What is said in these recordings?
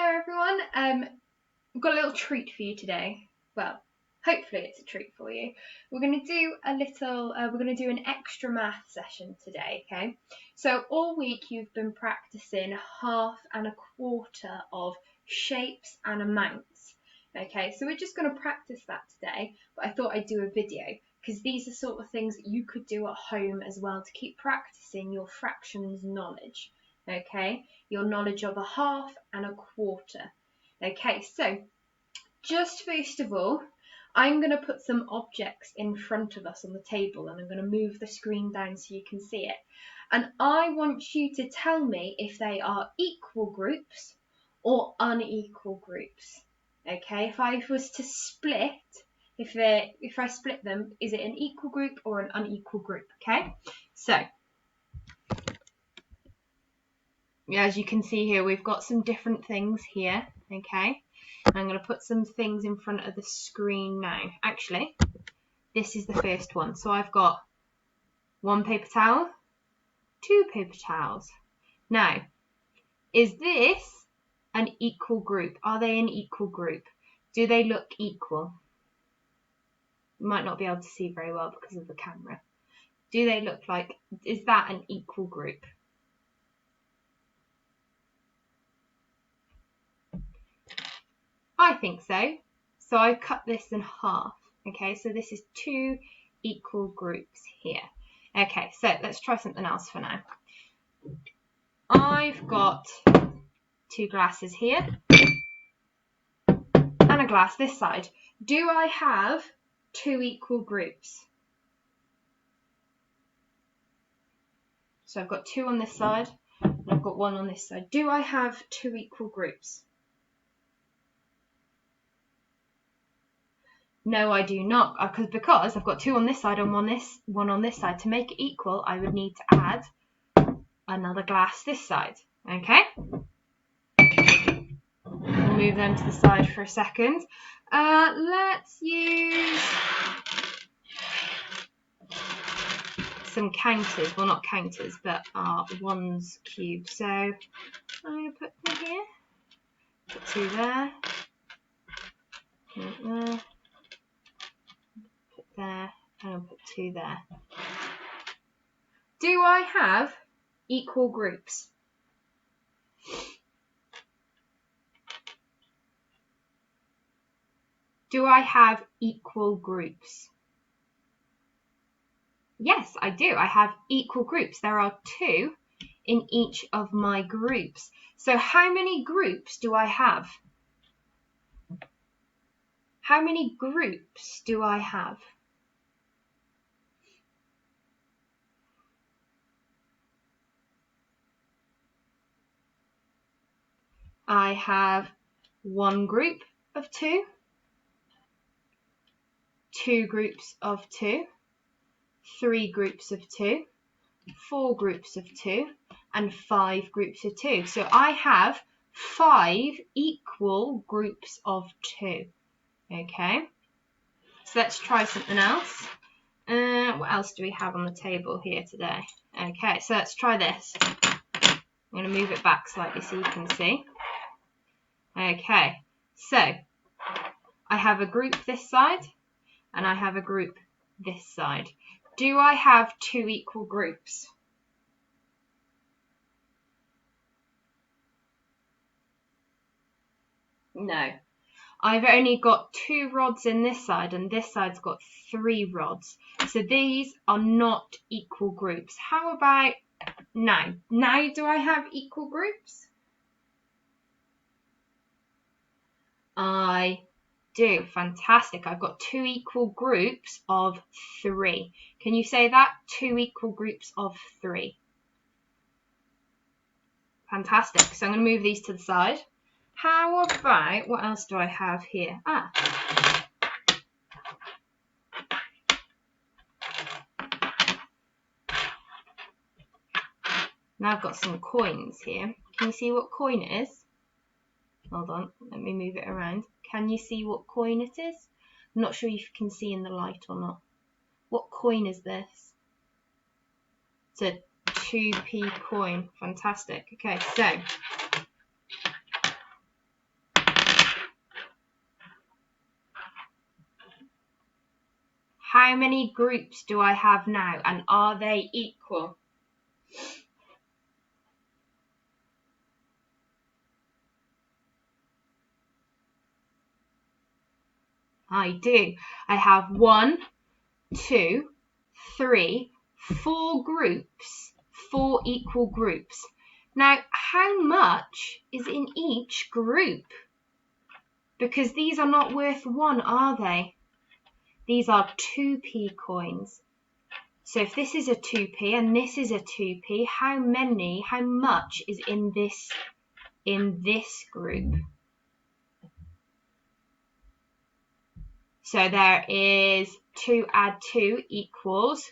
Hello everyone, we've got a little treat for you today. Well, hopefully it's a treat for you. We're going to do an extra math session today, okay? So all week you've been practicing half and a quarter of shapes and amounts, okay? So we're just going to practice that today, but I thought I'd do a video because these are sort of things that you could do at home as well to keep practicing your fractions knowledge. Okay, your knowledge of a half and a quarter. Okay, so just first of all, I'm going to put some objects in front of us on the table and I'm going to move the screen down so you can see it. And I want you to tell me if they are equal groups or unequal groups. Okay, if I was to split, if I split them, is it an equal group or an unequal group? Okay, so as you can see here, we've got some different things here, okay? I'm going to put some things in front of the screen now. Actually, this is the first one. So I've got 1 paper towel, 2 paper towels. Now, is this an equal group? Are they an equal group? Do they look equal? You might not be able to see very well because of the camera. Do they look like, is that an equal group? I think so. So I cut this in half. Okay, so this is 2 equal groups here. Okay, so let's try something else for now. I've got 2 glasses here and a glass this side. Do I have 2 equal groups? So I've got 2 on this side and I've got 1 on this side. Do I have 2 equal groups? No, I do not, because I've got 2 on this side and 1 on this side. To make it equal, I would need to add another glass this side. Okay? We'll move them to the side for a second. Let's use some counters. Well, not counters, but our ones cube. So I'm going to put them here. Put 2 there. Put there. Put there. And I'll put 2 there. Do I have equal groups? Do I have equal groups? Yes, I do. I have equal groups. There are 2 in each of my groups. So how many groups do I have? How many groups do I have? I have 1 group of 2, 2 groups of 2, 3 groups of 2, 4 groups of 2, and 5 groups of 2. So I have 5 equal groups of 2. Okay, so let's try something else. What else do we have on the table here today? Okay, so let's try this. I'm going to move it back slightly so you can see. Okay, so I have a group this side and I have a group this side. Do I have 2 equal groups? No. I've only got 2 rods in this side and this side's got 3 rods. So these are not equal groups. How about now? Now do I have equal groups? I do. Fantastic. I've got 2 equal groups of 3. Can you say that? 2 equal groups of 3. Fantastic. So I'm going to move these to the side. How about, what else do I have here? Now I've got some coins here. Can you see what coin it is? Hold on, let me move it around. Can you see what coin it is? I'm not sure if you can see in the light or not. What coin is this? It's a 2p coin. Fantastic. Okay, so how many groups do I have now, and are they equal? I do. I have 1, 2, 3, 4 groups, 4 equal groups. Now, how much is in each group? Because these are not worth 1, are they? These are 2p coins. So if this is a 2p and this is a 2p, how much is in this group? So there is 2 add 2 equals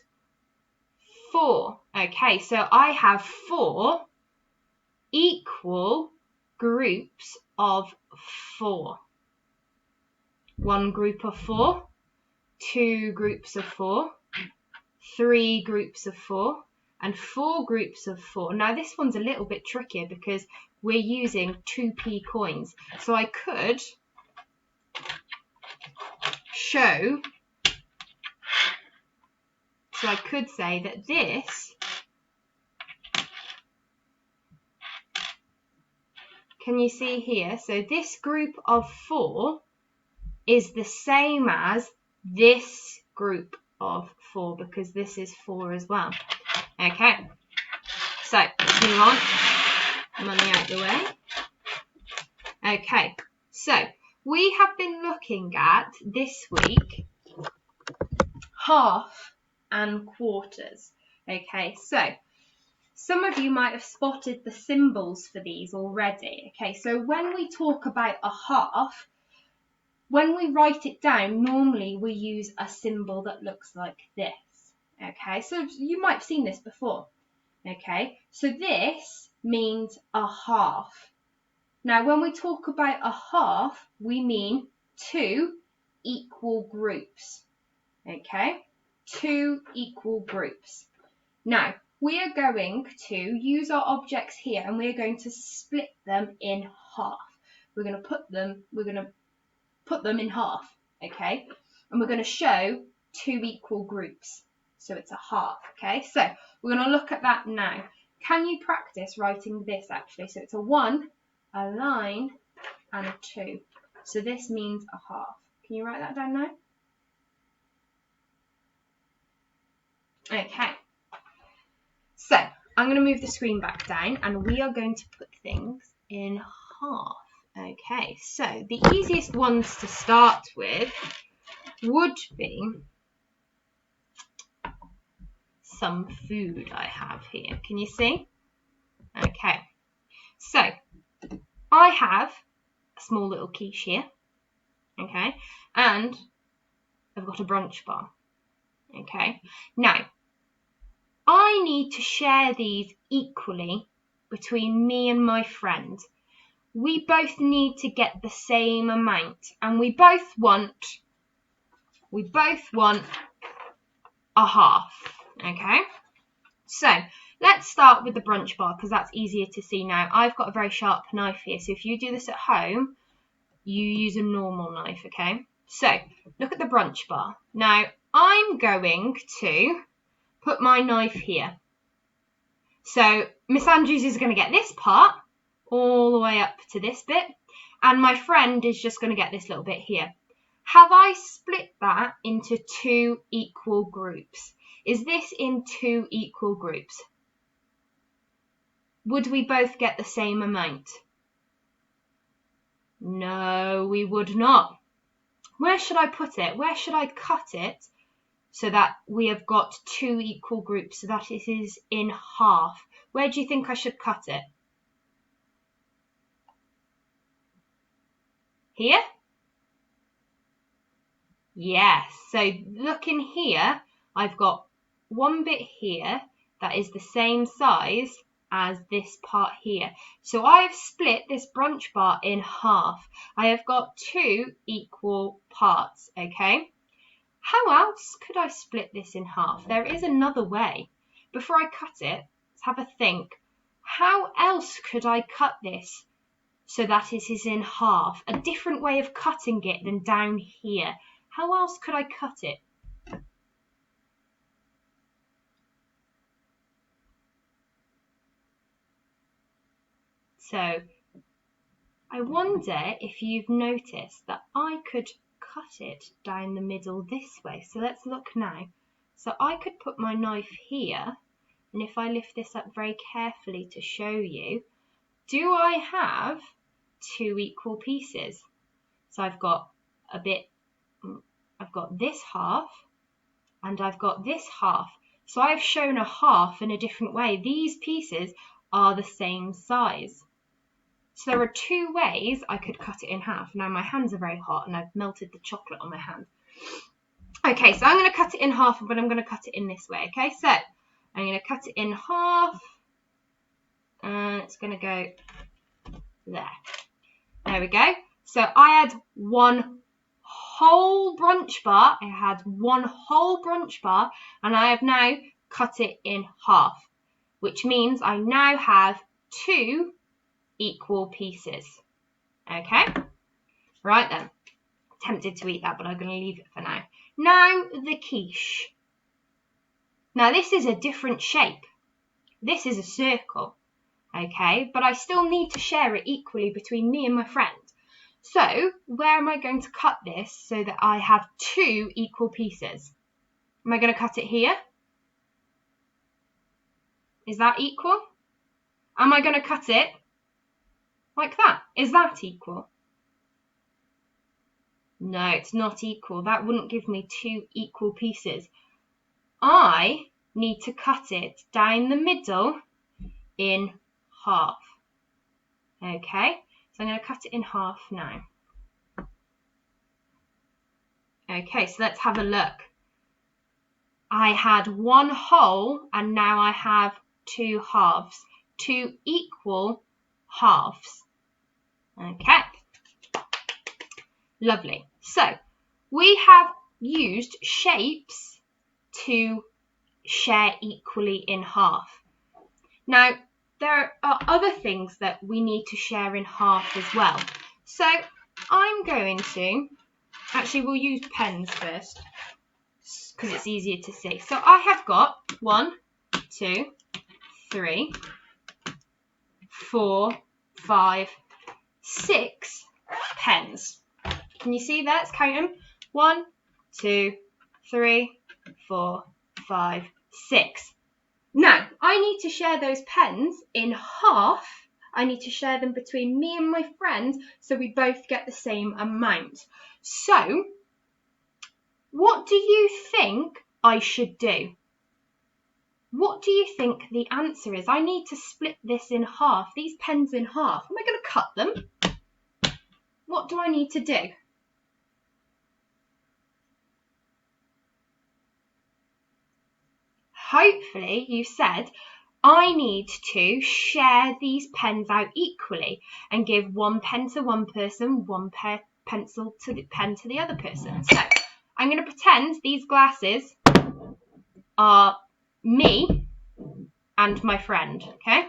4. Okay, so I have 4 equal groups of 4. 1 group of 4, 2 groups of 4, 3 groups of 4, and 4 groups of 4. Now this one's a little bit trickier because we're using 2p coins. So I could say that this, can you see here? So this group of 4 is the same as this group of 4 because this is 4 as well. Okay, so let's move on. Money out the way. Okay, so we have been looking at this week half and quarters. Okay, so some of you might have spotted the symbols for these already. Okay, so when we talk about a half, when we write it down, normally we use a symbol that looks like this. Okay, so you might have seen this before. Okay, so this means a half. Now, when we talk about a half, we mean 2 equal groups. Okay, 2 equal groups. Now, we are going to use our objects here and we're going to split them in half. We're going to put them in half, okay? And we're going to show 2 equal groups. So it's a half, okay? So we're going to look at that now. Can you practice writing this actually? So it's a 1, a line, and a 2. So this means a half. Can you write that down now? Okay. So I'm going to move the screen back down and we are going to put things in half. Okay, so the easiest ones to start with would be some food I have here. Can you see? Okay, so I have a small little quiche here. Okay, and I've got a brunch bar. Okay, now I need to share these equally between me and my friend. We both need to get the same amount and we both want a half. Okay, so let's start with the brunch bar because that's easier to see now. I've got a very sharp knife here, so if you do this at home, you use a normal knife. Okay, so look at the brunch bar. Now I'm going to put my knife here. So Miss Andrews is going to get this part all the way up to this bit, and my friend is just going to get this little bit here. Have I split that into 2 equal groups? Is this in 2 equal groups? Would we both get the same amount? No, we would not. Where should I put it? Where should I cut it so that we have got 2 equal groups, so that it is in half? Where do you think I should cut it? Here? Yes, so look in here, I've got one bit here that is the same size as this part here. So I've split this brunch bar in half. I have got 2 equal parts, okay? How else could I split this in half? There is another way. Before I cut it, let's have a think. How else could I cut this so that it is in half? A different way of cutting it than down here. How else could I cut it? So I wonder if you've noticed that I could cut it down the middle this way. So let's look now. So I could put my knife here, and if I lift this up very carefully to show you, do I have two equal pieces? So I've got this half and I've got this half. So I've shown a half in a different way. These pieces are the same size. So there are two ways I could cut it in half. Now my hands are very hot and I've melted the chocolate on my hand. Okay, so I'm going to cut it in half, but I'm going to cut it in this way. Okay, so I'm going to cut it in half and it's going to go there. There we go. So I had one whole brunch bar. I had one whole brunch bar and I have now cut it in half, which means I now have two equal pieces. Okay, right then. Tempted to eat that, but I'm going to leave it for now. Now the quiche. Now this is a different shape. This is a circle. Okay, but I still need to share it equally between me and my friend. So where am I going to cut this so that I have two equal pieces? Am I going to cut it here? Is that equal? Am I going to cut it like that? Is that equal? No, it's not equal. That wouldn't give me two equal pieces. I need to cut it down the middle in half. Okay, so I'm going to cut it in half now. Okay, so let's have a look. I had one whole and now I have two halves, two equal halves. Okay, lovely. So we have used shapes to share equally in half. Now, there are other things that we need to share in half as well. So I'm going to, actually we'll use pens first because it's easier to see. So I have got 1, 2, 3, 4, 5, 6 pens. Can you see that? Let's count them. 1, 2, 3, 4, 5, 6. Now, I need to share those pens in half. I need to share them between me and my friend so we both get the same amount. So, what do you think I should do? What do you think the answer is? I need to split this in half, these pens in half. Am I going to cut them? What do I need to do? Hopefully you said, I need to share these pens out equally and give one pen to one person, one pen to the other person. So I'm going to pretend these glasses are me and my friend, okay?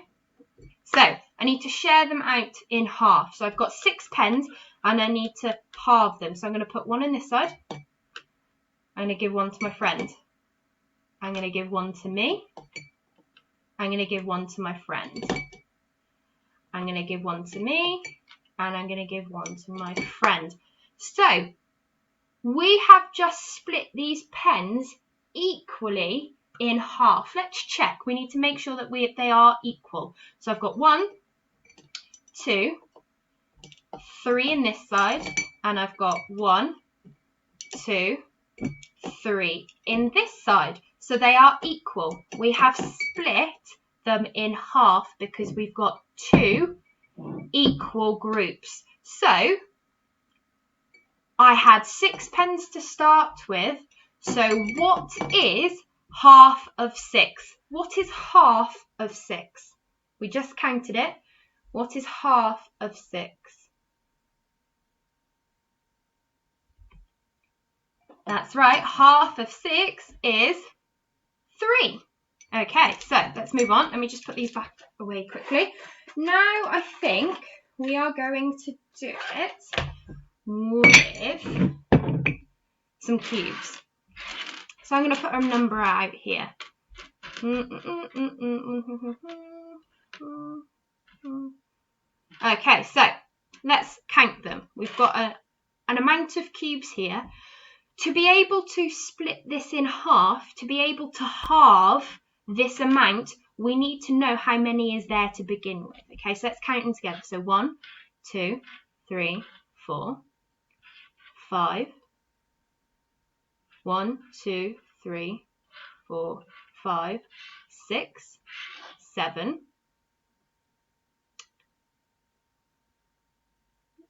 So I need to share them out in half. So I've got 6 pens and I need to halve them. So I'm going to put one on this side. I'm going to give one to my friend. I'm going to give one to me. I'm going to give one to my friend. I'm going to give one to me. And I'm going to give one to my friend. So we have just split these pens equally in half. Let's check. We need to make sure that they are equal. So I've got 1, 2, 3 in this side. And I've got 1, 2, 3 in this side. So they are equal. We have split them in half because we've got 2 equal groups. So I had 6 pens to start with. So what is half of 6? What is half of 6? We just counted it. What is half of 6? That's right. Half of 6 is 3. Okay, so let's move on. Let me just put these back away quickly. Now I think we are going to do it with some cubes. So I'm going to put a number out here. Okay, so let's count them. We've got an amount of cubes here. To be able to split this in half, to be able to halve this amount, we need to know how many is there to begin with. Okay, so let's count them together. So 1, 2, 3, 4, 5. 1, 2, 3, 4, 5, 6, 7.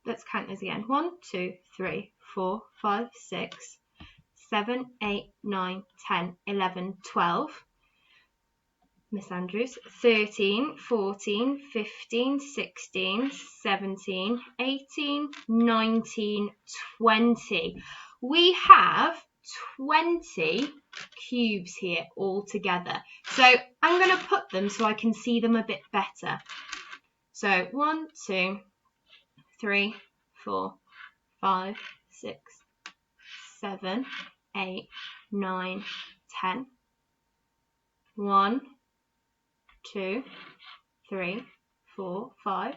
Let's count this again. 1, 2, 3, 4, 5, 6, 7, 8, 9, 10, 11, 12. Miss Andrews. 13, 14, 15, 16, 17, 18, 19, 20. We have 20 cubes here all together. So I'm going to put them so I can see them a bit better. So 1, 2, 3, 4, 5, 6, 7, 8, 9, 10. 1, 2, 3, 4, 5,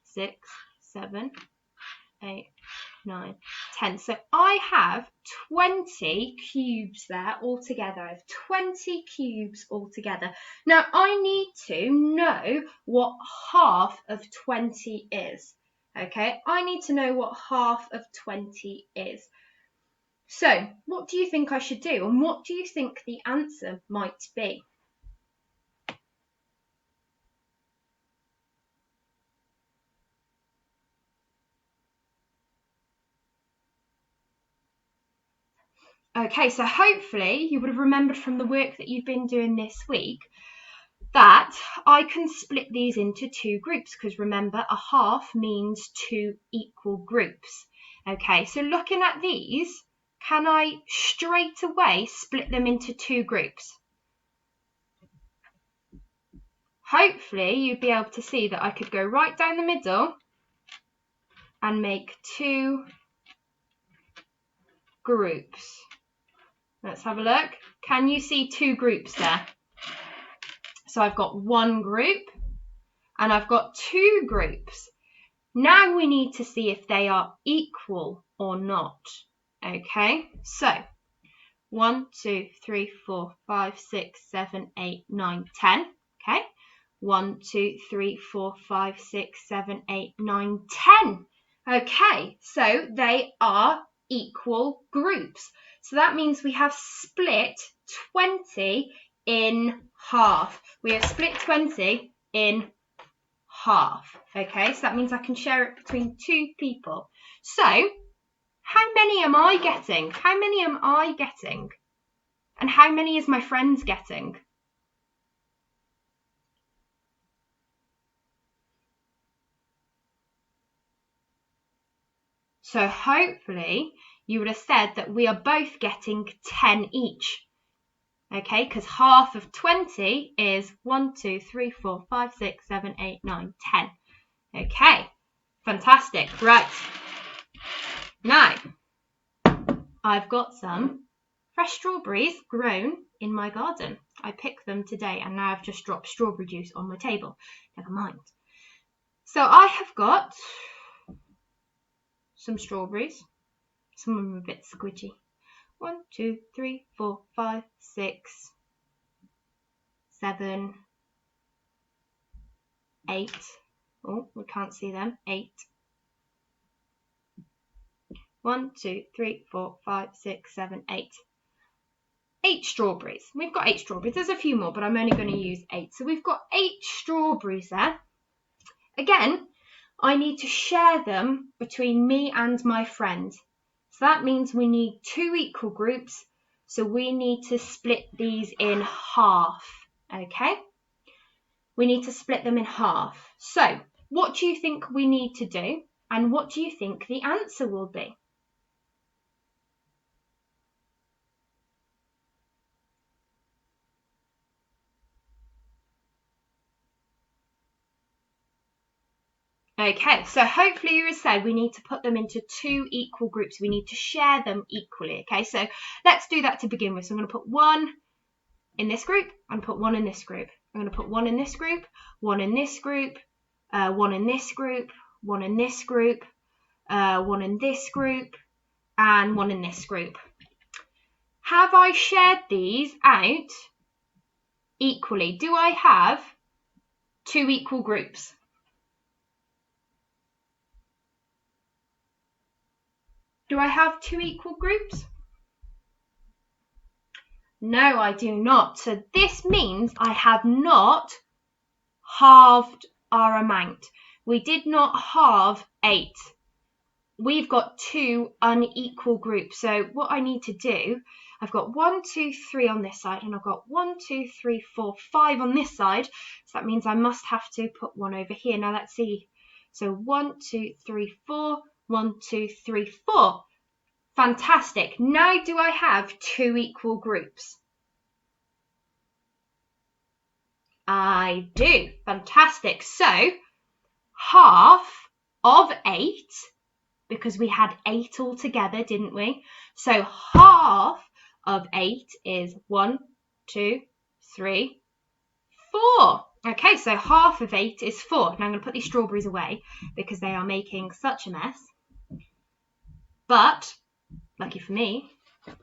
6, 7, 8, 9, 10. So I have 20 cubes there altogether. I have 20 cubes altogether. Now I need to know what half of 20 is. Okay, I need to know what half of 20 is. So what do you think I should do? And what do you think the answer might be? Okay, so hopefully you would have remembered from the work that you've been doing this week that I can split these into two groups, because remember, a half means two equal groups. Okay, so looking at these, can I straight away split them into two groups? Hopefully you'd be able to see that I could go right down the middle and make two groups. Let's have a look. Can you see two groups there? So I've got one group and I've got two groups. Now we need to see if they are equal or not. Okay, so 1, 2, 3, 4, 5, 6, 7, 8, 9, 10. Okay, 1, 2, 3, 4, 5, 6, 7, 8, 9, 10. Okay, so they are equal groups. So that means we have split 20 in half. We have split 20 in half. Okay, so that means I can share it between two people. So how many am I getting? How many am I getting? And how many is my friends getting? So hopefully you would have said that we are both getting 10 each. Okay, because half of 20 is 1, 2, 3, 4, 5, 6, 7, 8, 9, 10. Okay, fantastic. Right. Now, I've got some fresh strawberries grown in my garden. I picked them today and now I've just dropped strawberry juice on my table. Never mind. So I have got some strawberries. Some of them are a bit squidgy. 1, 2, 3, 4, 5, 6, 7, 8. Oh, we can't see them. 8. 1, 2, 3, 4, 5, 6, 7, 8. 8 strawberries. We've got 8 strawberries. There's a few more, but I'm only going to use 8. So we've got 8 strawberries there. Again, I need to share them between me and my friend. So that means we need two equal groups. So we need to split these in half. Okay? We need to split them in half. So what do you think we need to do? And what do you think the answer will be? Okay, so hopefully you said we need to put them into two equal groups. We need to share them equally. Okay, so let's do that to begin with. So I'm going to put 1 in this group and put 1 in this group. I'm going to put 1 in this group, 1 in this group, one in this group, one in this group, one in this group, and one in this group. Have I shared these out equally? Do I have 2 equal groups? Do I have 2 equal groups? No, I do not. So this means I have not halved our amount. We did not halve 8. We've got 2 unequal groups. So what I need to do, I've got 1, 2, 3 on this side, and I've got 1, 2, 3, 4, 5 on this side. So that means I must have to put 1 over here. Now let's see. So 1, 2, 3, 4, 1, 2, 3, 4. Fantastic. Now do I have 2 equal groups? I do. Fantastic. So half of 8, because we had 8 altogether, didn't we? So half of 8 is 1, 2, 3, 4. Okay, so half of 8 is 4. Now I'm going to put these strawberries away because they are making such a mess. But, lucky for me, I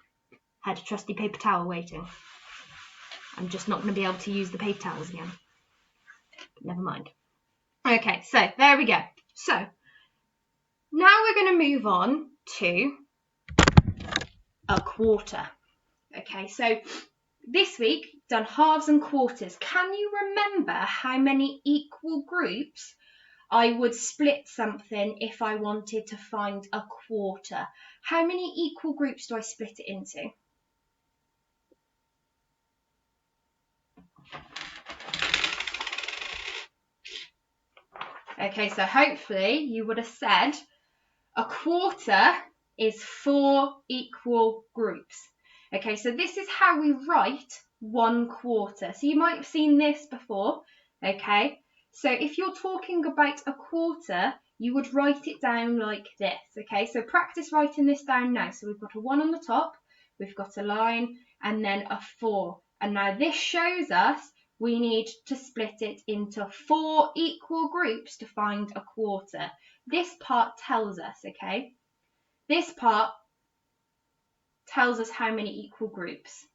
had a trusty paper towel waiting. I'm just not going to be able to use the paper towels again. But never mind. Okay, so there we go. So, now we're going to move on to a quarter. Okay, so this week, done halves and quarters. Can you remember how many equal groups I would split something if I wanted to find a quarter? How many equal groups do I split it into? Okay, so hopefully you would have said a quarter is 4 equal groups. Okay, so this is how we write 1 quarter. So you might have seen this before, okay? So if you're talking about a quarter, you would write it down like this, okay? So practice writing this down now. So we've got a 1 on the top, we've got a line, and then a 4. And now this shows us we need to split it into 4 equal groups to find a quarter. This part tells us, okay? This part tells us how many equal groups.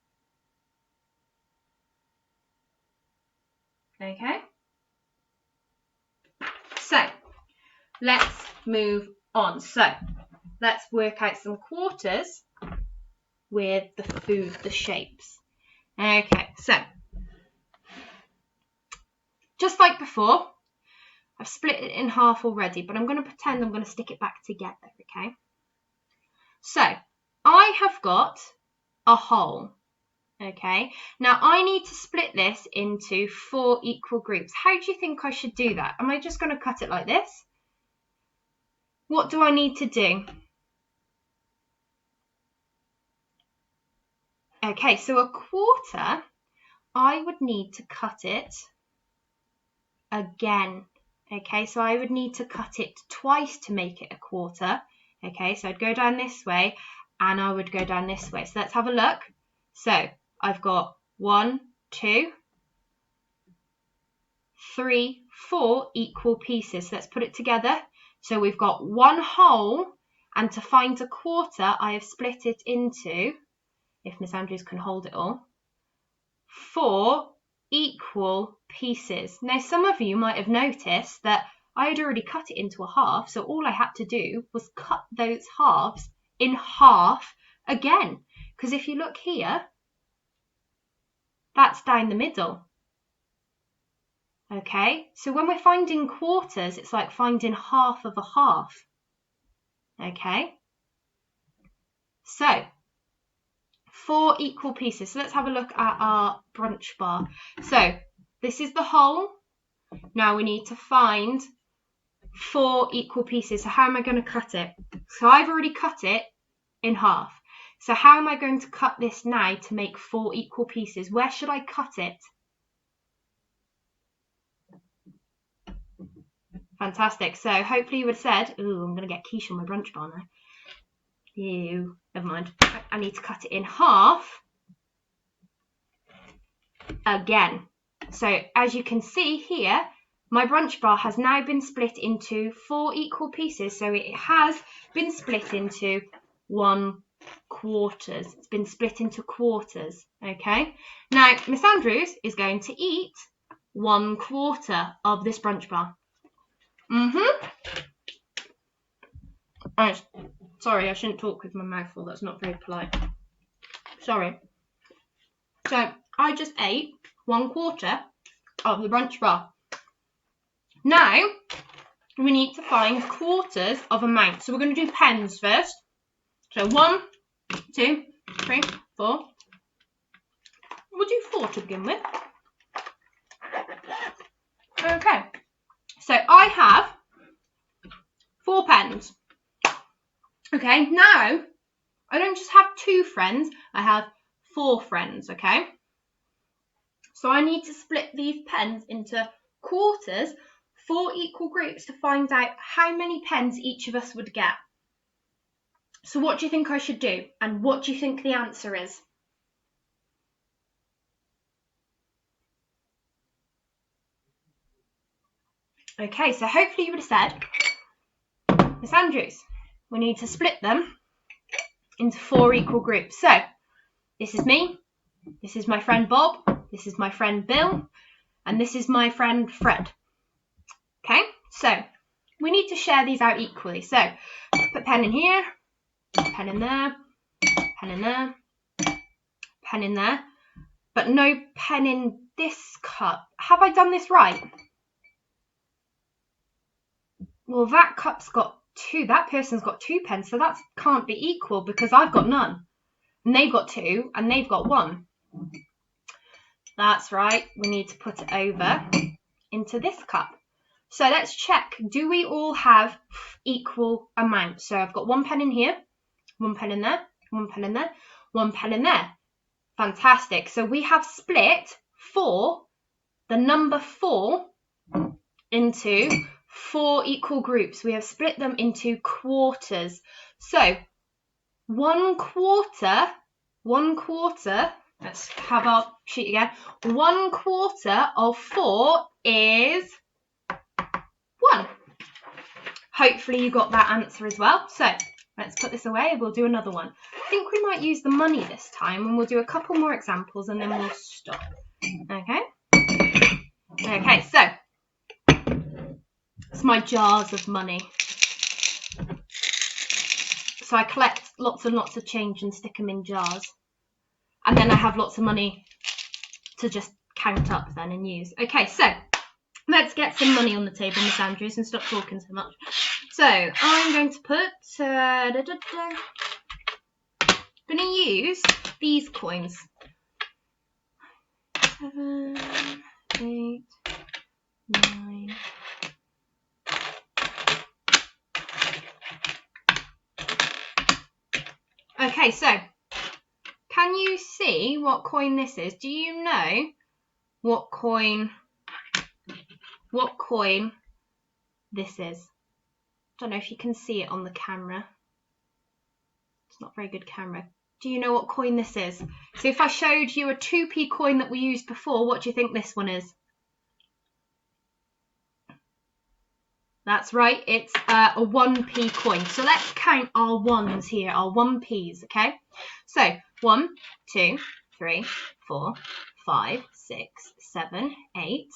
Okay? So, let's move on. So, let's work out some quarters with the shapes. Okay, so, just like before, I've split it in half already, but I'm going to pretend I'm going to stick it back together, okay? So, I have got a hole, okay? Now, I need to split this into 4 equal groups. How do you think I should do that? Am I just going to cut it like this? What do I need to do? Okay, so a quarter, I would need to cut it again. Okay, so I would need to cut it twice to make it a quarter. Okay, so I'd go down this way and I would go down this way. So let's have a look. So I've got 1, 2, 3, 4 equal pieces. So let's put it together. So we've got 1 whole, and to find a quarter, I have split it into, if Miss Andrews can hold it all, 4 equal pieces. Now, some of you might have noticed that I had already cut it into a half, so all I had to do was cut those halves in half again. Because if you look here, that's down the middle. Okay, so when we're finding quarters, it's like finding half of a half. Okay, so 4 equal pieces. So let's have a look at our brunch bar. So this is the whole. Now we need to find 4 equal pieces. So how am I going to cut it? So I've already cut it in half. So how am I going to cut this now to make 4 equal pieces? Where should I cut it? Fantastic. So hopefully you would have said, ooh, I'm going to get quiche on my brunch bar now. Ew, never mind. I need to cut it in half again. So as you can see here, my brunch bar has now been split into 4 equal pieces. So it has been split into 1 quarters. It's been split into quarters. Okay. Now, Miss Andrews is going to eat 1/4 of this brunch bar. Oh, sorry, I shouldn't talk with my mouth full. That's not very polite. Sorry. So I just ate 1/4 of the brunch bar. Now we need to find quarters of amount. So we're going to do pens first. So 1, 2, 3, 4. We'll do 4 to begin with. Okay. So I have 4 pens. Okay. Now I don't just have 2 friends. I have 4 friends. Okay. So I need to split these pens into quarters, 4 equal groups, to find out how many pens each of us would get. So what do you think I should do? And what do you think the answer is? Okay, so hopefully you would have said, Miss Andrews, we need to split them into 4 equal groups. So this is me, this is my friend Bob, this is my friend Bill, and this is my friend Fred. Okay, so we need to share these out equally. So put pen in here, pen in there, pen in there, pen in there, but no pen in this cup. Have I done this right? Well, that cup's got 2, that person's got 2 pens, so that can't be equal because I've got none. And they've got 2, and they've got 1. That's right, we need to put it over into this cup. So let's check, do we all have equal amounts? So I've got 1 pen in here, 1 pen in there, 1 pen in there, 1 pen in there. Fantastic. So we have split the number 4 into 4 equal groups. We have split them into quarters. So 1/4, let's have our sheet again. 1/4 of 4 is 1. Hopefully you got that answer as well. So let's put this away. We'll do another one. I think we might use the money this time, and we'll do a couple more examples and then we'll stop. Okay? Okay, so it's my jars of money. So I collect lots and lots of change and stick them in jars. And then I have lots of money to just count up then and use. Okay, so let's get some money on the table, Miss Andrews, and stop talking so much. So I'm going to put, going to use these coins. 7, 8, 9. Okay, so can you see what coin this is? Do you know what coin this is? Don't know if you can see it on the camera. It's not very good camera. Do you know what coin this is? So if I showed you a 2p coin that we used before, what do you think this one is? That's right, it's a 1p coin. So let's count our ones here, our 1p's, okay? So 1, 2, 3, 4, 5, 6, 7, 8,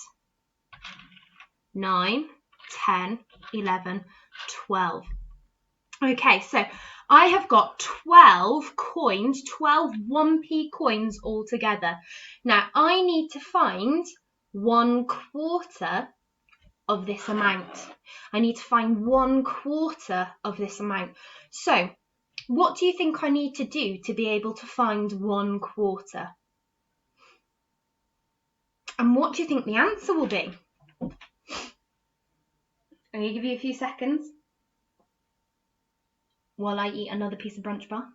9, 10, 11, 12. Okay, so I have got 12 coins, 12 1p coins altogether. Now I need to find 1/4 of this amount. I need to find 1/4 of this amount. So what do you think I need to do to be able to find 1/4? And what do you think the answer will be? I'm going to give you a few seconds while I eat another piece of brunch bar.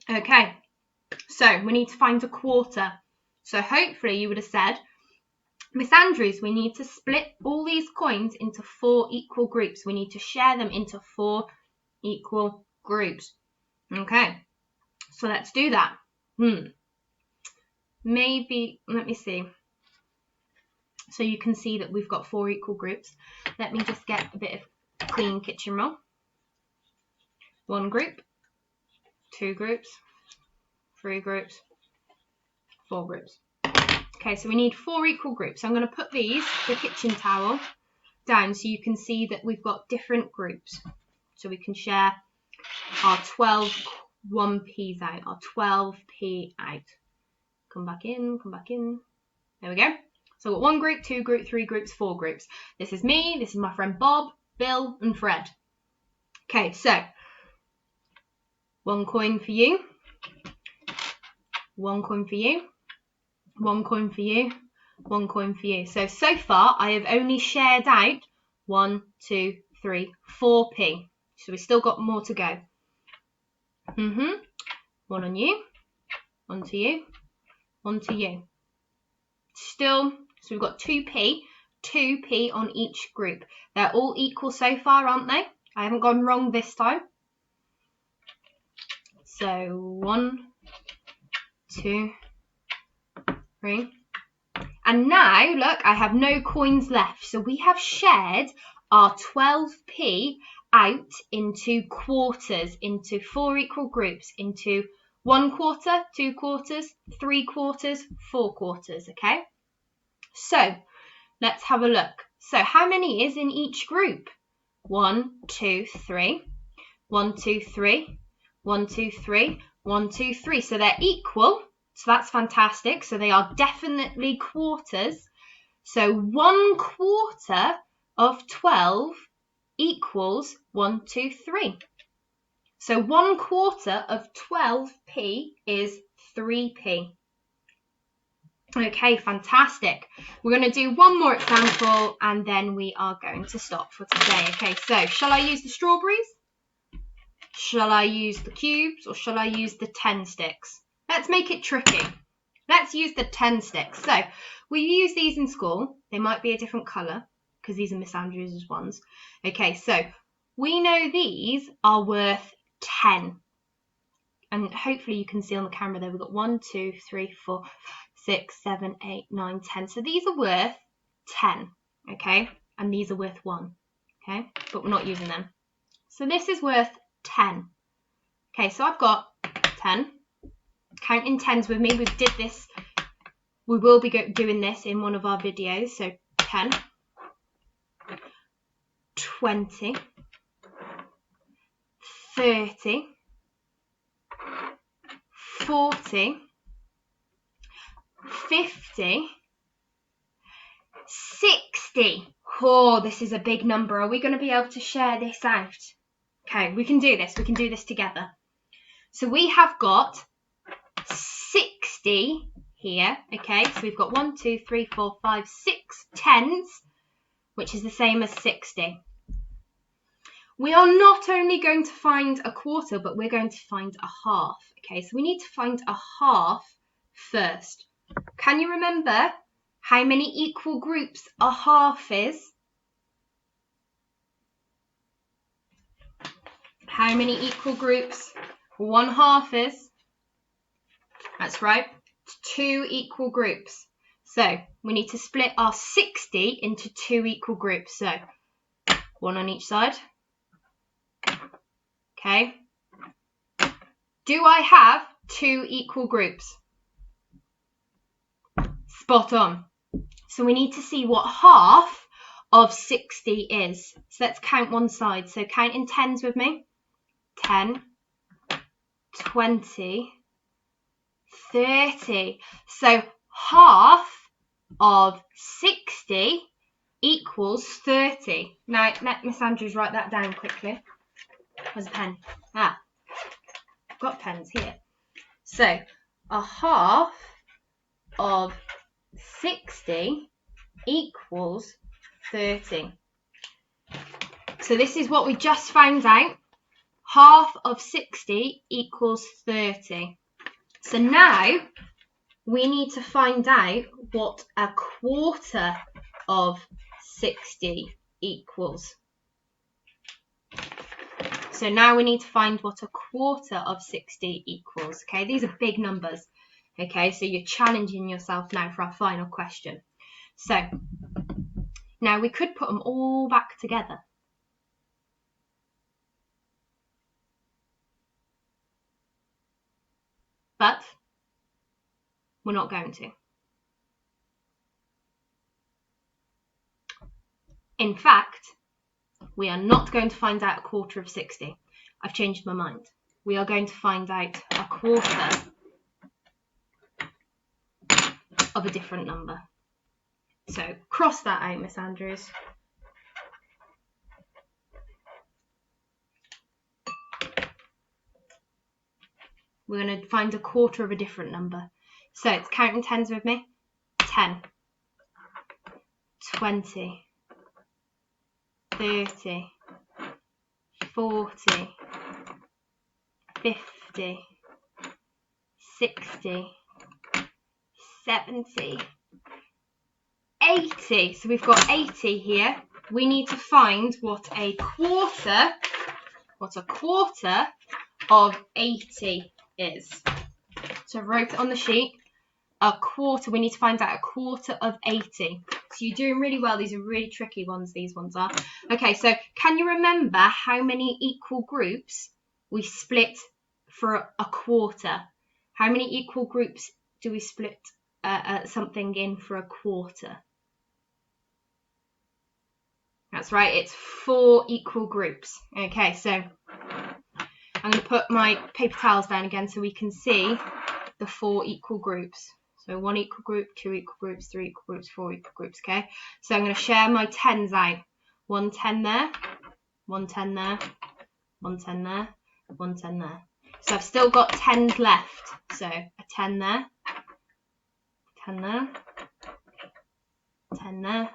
Okay, so we need to find 1/4. So hopefully you would have said, Miss Andrews, we need to split all these coins into 4 equal groups. We need to share them into 4 equal groups. Okay, so let's do that. Maybe, let me see. So you can see that we've got 4 equal groups. Let me just get a bit of clean kitchen roll. 1 group, 2 groups, 3 groups, 4 groups. Okay, so we need 4 equal groups. So I'm going to put these, the kitchen towel, down so you can see that we've got different groups. So we can share our 12 1p's out, our 12p out. Come back in, come back in. There we go. So we've got 1 group, 2 groups, 3 groups, 4 groups. This is me, this is my friend Bob, Bill, and Fred. Okay, so 1 coin for you, 1 coin for you, 1 coin for you, 1 coin for you. So far I have only shared out 1, 2, 3, 4p. So we've still got more to go. 1 on you, 1 to you, 1 to you. Still, so we've got 2p on each group. They're all equal so far, aren't they? I haven't gone wrong this time. So 1, 2, 3. And now, look, I have no coins left. So we have shared our 12p out into quarters, into 4 equal groups, into 1 quarter, 2 quarters, 3 quarters, 4 quarters, okay? So let's have a look. So how many is in each group? 1, 2, 3, 1, 2, 3, 1, 2, 3, 1, 2, 3. So they're equal. So that's fantastic. So they are definitely quarters. So 1 quarter of 12 equals 1, 2, 3. So 1 quarter of 12p is 3p. Okay, fantastic. We're going to do one more example and then we are going to stop for today. Okay, so shall I use the strawberries? Shall I use the cubes or shall I use the 10 sticks? Let's make it tricky. Let's use the 10 sticks. So we use these in school. They might be a different colour because these are Miss Andrews' ones. Okay, so we know these are worth 10. And hopefully you can see on the camera there we've got 1, 2, 3, 4, 6, 7, 8, 9, 10. So these are worth 10, okay? And these are worth 1, okay? But we're not using them. So this is worth 10. Okay, so I've got 10. Count in tens with me. We did this. We will be doing this in one of our videos. So 10, 20, 30, 40, 50, 60. Oh, this is a big number. Are we going to be able to share this out? Okay, we can do this. We can do this together. So we have got 60 here. Okay, so we've got 1, 2, 3, 4, 5, 6 tens, which is the same as 60. We are not only going to find a quarter, but we're going to find a half. Okay, so we need to find a half first. Can you remember how many equal groups a half is? How many equal groups 1/2 is? That's right, 2 equal groups. So we need to split our 60 into 2 equal groups. So 1 on each side. Okay. Do I have 2 equal groups? Spot on. So we need to see what half of 60 is. So let's count one side. So count in tens with me. 10, 20, 30. So half of 60 equals 30. Now, let Miss Andrews write that down quickly. Where's a pen? Ah, I've got pens here. So a half of 60 equals 30. So this is what we just found out. Half of 60 equals 30. So now we need to find out what a quarter of 60 equals. So now we need to find what a quarter of 60 equals. Okay, these are big numbers. Okay, so you're challenging yourself now for our final question. So now we could put them all back together. But we're not going to. In fact, we are not going to find out a quarter of 60. I've changed my mind. We are going to find out a quarter of a different number. So cross that out, Miss Andrews. We're going to find a quarter of a different number. So it's counting tens with me. 10, 20, 30, 40, 50, 60, 70, 80. So we've got 80 here. We need to find what a quarter of 80 is. So I wrote it on the sheet. A quarter, we need to find out a quarter of 80. So you're doing really well. These are really tricky ones, these ones are. Okay, so can you remember how many equal groups we split for a quarter? How many equal groups do we split something in for a quarter? That's right, it's 4 equal groups. Okay, so I'm going to put my paper towels down again so we can see the 4 equal groups. So 1 equal group, 2 equal groups, 3 equal groups, 4 equal groups, okay? So I'm going to share my 10s out. 1 10 there, 1 10 there, 1 10 there, 1 10 there. So I've still got 10s left. So a 10 there, 10 there, 10 there,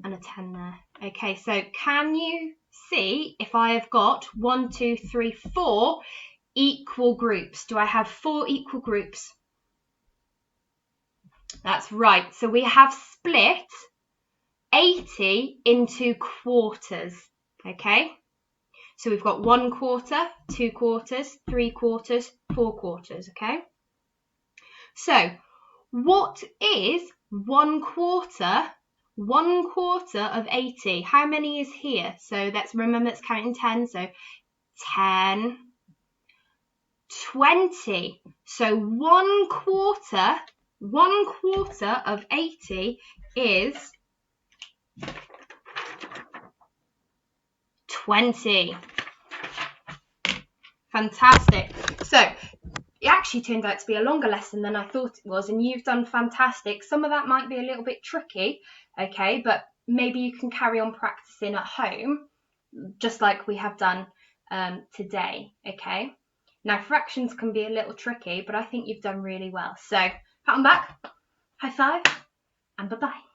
and a 10 there. Okay, so can you see if I have got 1, 2, 3, 4 equal groups? Do I have 4 equal groups? That's right. So we have split 80 into quarters. Okay. So we've got 1 quarter, 2 quarters, 3 quarters, 4 quarters. Okay. So what is 1 quarter? 1 quarter of 80. How many is here? So let's remember it's counting 10. So 10, 20. So 1 quarter of 80 is 20. Fantastic. So it actually turned out to be a longer lesson than I thought it was, and you've done fantastic. Some of that might be a little bit tricky, okay, but maybe you can carry on practicing at home, just like we have done today, okay? Now, fractions can be a little tricky, but I think you've done really well. So, pat on back, high five, and bye-bye.